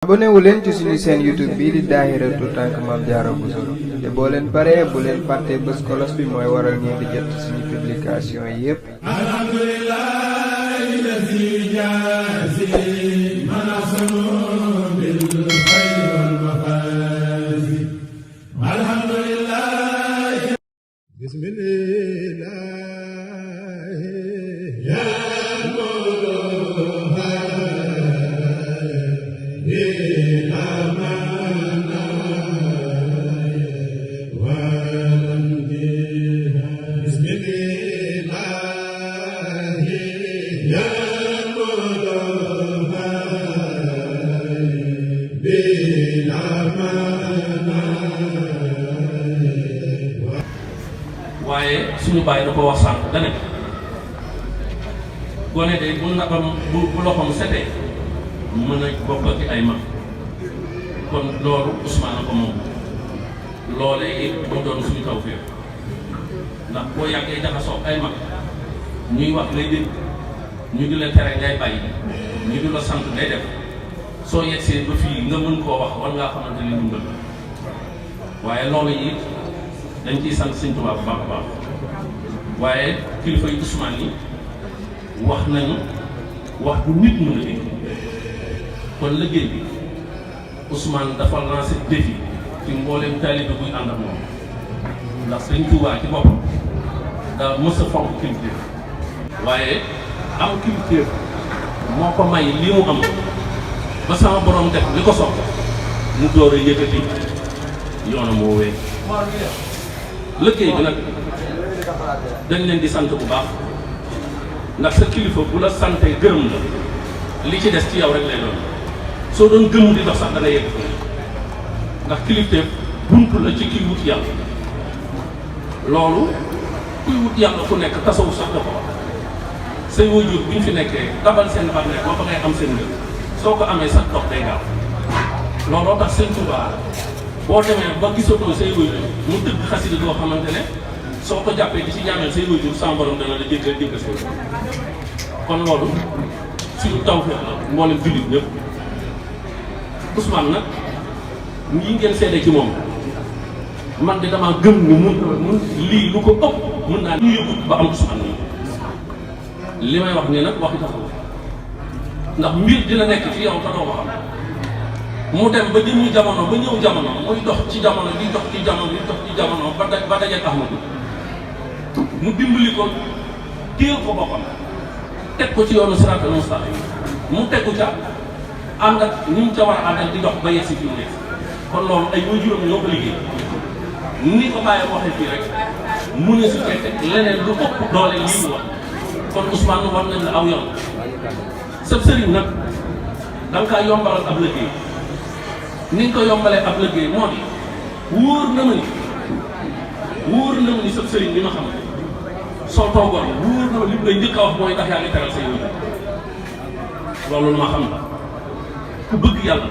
abonné wu leen ci suñu chaîne YouTube bii di Dahiratoul Tank Mame Diarra Bousso te boo leen paree bu leen fàtte bës cloche bi mooy waral ngeen di jot suñu publication yépp. waaye suñu bàyyi da ko wax sànq da ne gone de bu naqam bu loxoom setee mën a bokk ak ay mag kon loolu Ousmane ko moom loolee it moo doon suñu tawfeex ndax boo yàggee jaxasoo ay mag ñuy wax lay dégg ñu di la tere ngay bàyyi ñu di la sant ngay def soo yegsee ba fii nga mën koo wax war ngaa xamante ni dundal waaye loolu it dañ ciy sant Sëñ Tuubaa bu baax a baax waaye kilifa yi Ousmane yi wax nañu wax bu nit mën a dégg kon liggéey bi Ousmane dafa lancé défi ci mbooleem taalibe buy ànd ak moom ndax Sëñ Tuubaa ci boppam daa mës a fonk kilifteef waaye am kilifteef moo ko may lii mu am ba sama borom def li ko soxla mu door a yëkkati yoonam woowee liggéey bi nag dañ leen di sant bu baax ndax sa kilifa bu la santee gërëm la li ci des ci yow rek lay doon soo doon gëm di dox sax da nga yegg ndax kilifteef buntu la ci kiy wut yàlla loolu kuy wut yàlla ku nekk tasawu sax da ko wax say waajur bu ñu fi nekkee dabal seen bànneex ba ngay am seen ngër soo ko amee sax dox day gaaw looloo tax Sëñ Tuubaa boo demee ba gisatoo say waajur mu tëgg xasida doo xamante ne soo ko jàppee di ci ñaanal say waajur sama borom dana la jéggal say kon loolu suñu tawfeex la mboolem jullit ñëpp Ousmane nag ñii ngeen seede ci moom man de damaa gëm ni mun lii lu ko ëpp mun naa ñu yëgut ba am Ousmane nii li may wax nii nag waxi taxaw ndax mbir dina nekk ci yow te doo ko xam mu dem ba jëmmi jamono ba ñëw jamono muy dox ci jamono di dox ci jamono di dox ci jamono ba dajeeg Ahmadu mu dimbali ko téel ko boppam teg ko ci yoonu siraatal mustaqiim mu tegu ca ànd ak ni mu ca war a àndal di dox ba yegsi fi mu nekk kon loolu ay waajuram ñoo ko liggéey ni ko bàyyi waxee fii rek mu ne su fekkee leneen lu ëpp doole lii mu wax kon Ousmane war nañ la aw yoon sëb sëriñ nag da nga kaa yombalal ab liggéey ni nga ko yombalee ab liggéey moo di wóor na ma ni sëb sëriñ bi ma xam soo toogoon wóor na ma li mu lay njëkk a wax mooy ndax yaa ngi teral say wóor loolu lu ma xam la ku bëgg yàlla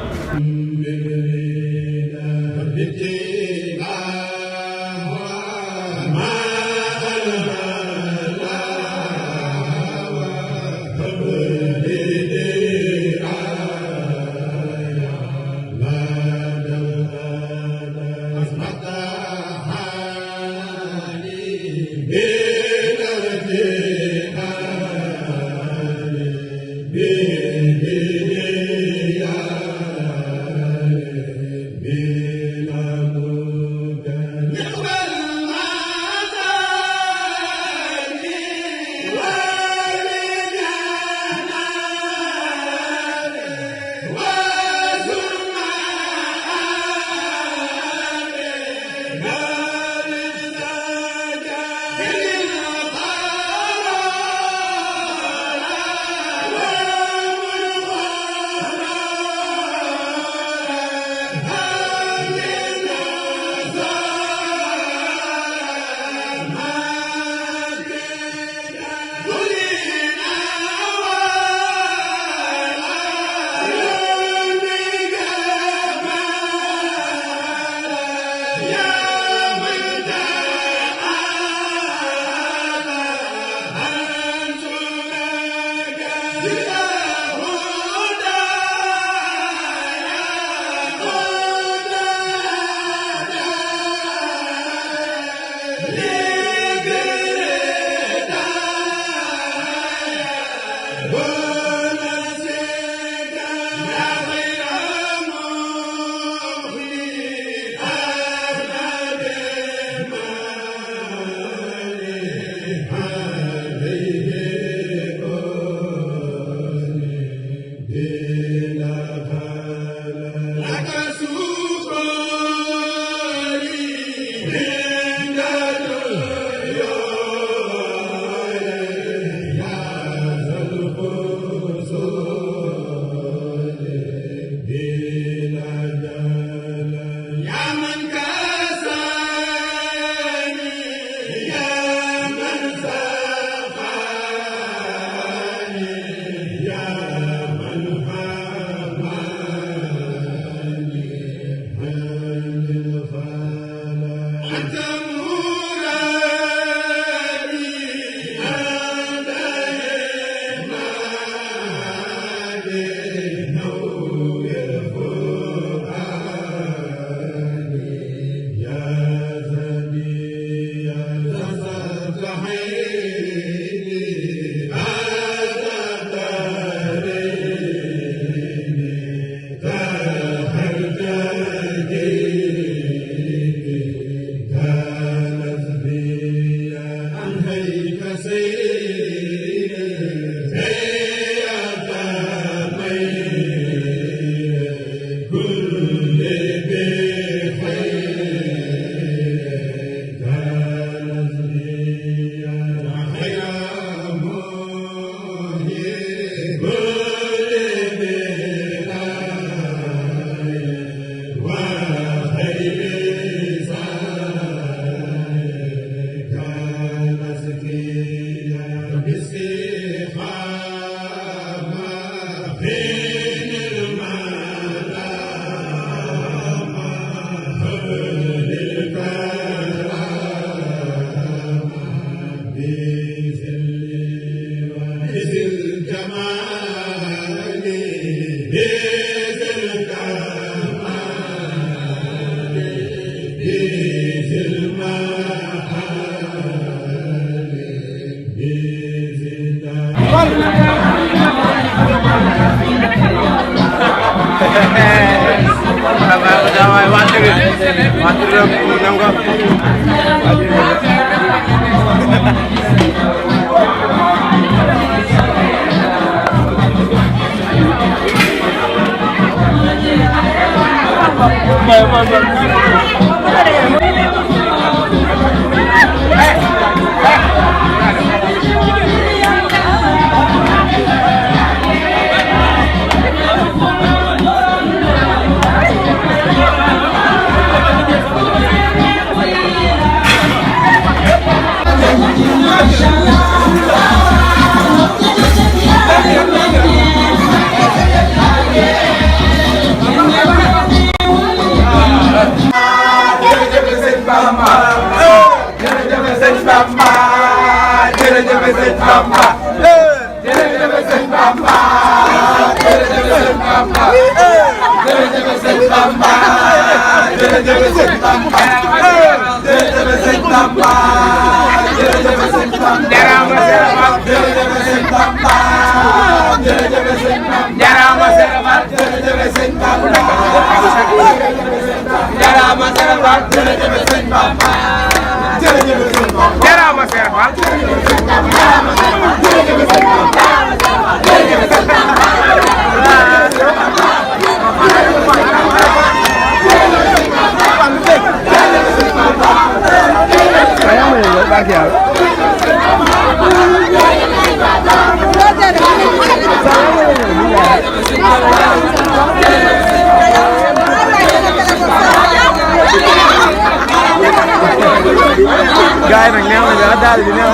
Gaya nag neew na dal di neew.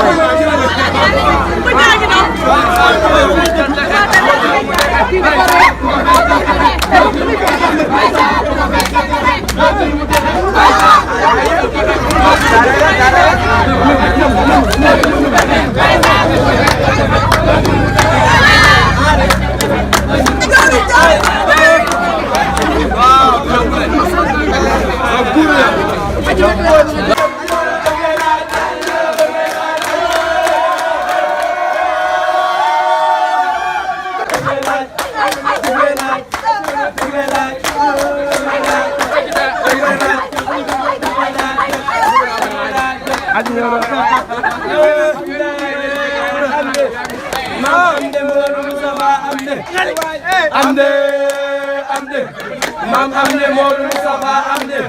Mam amne Modou Moustapha amne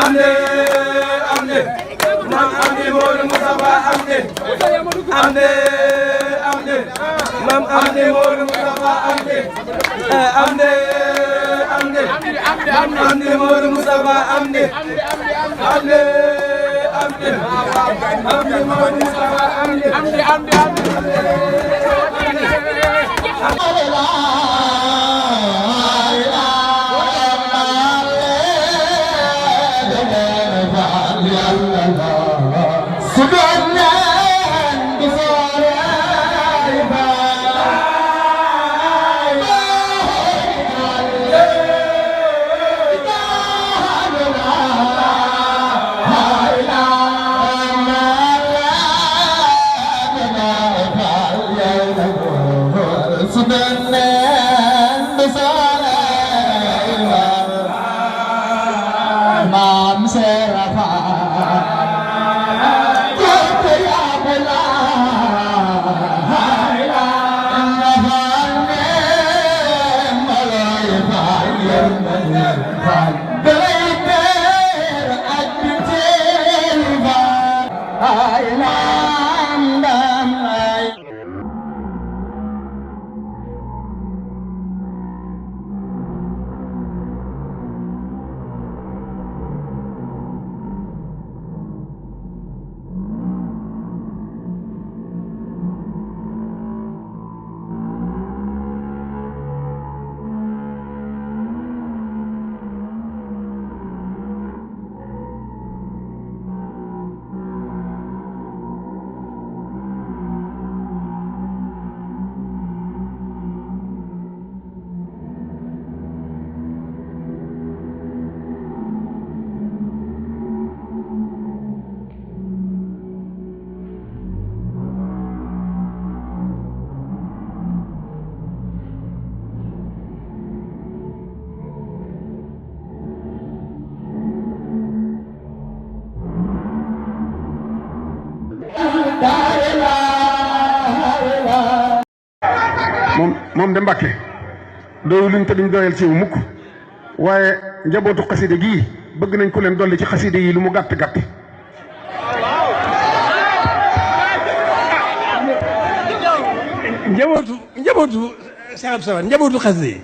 amne amne mam amne Modou Moustapha amne amne amne mam amne Modou Moustapha amne amne amne mam amne Modou Moustapha amne amne amne amne Modou Moustapha amne amne moom de Mbàkke doyu luñ te duñ doyal ci wu mukk waaye njabootu xaside gii bëgg nañ ko leen dolli ci xaside yi lu mu gàtt gàtt. njabootu Cheikh Abdou Samad njabootu xaside yi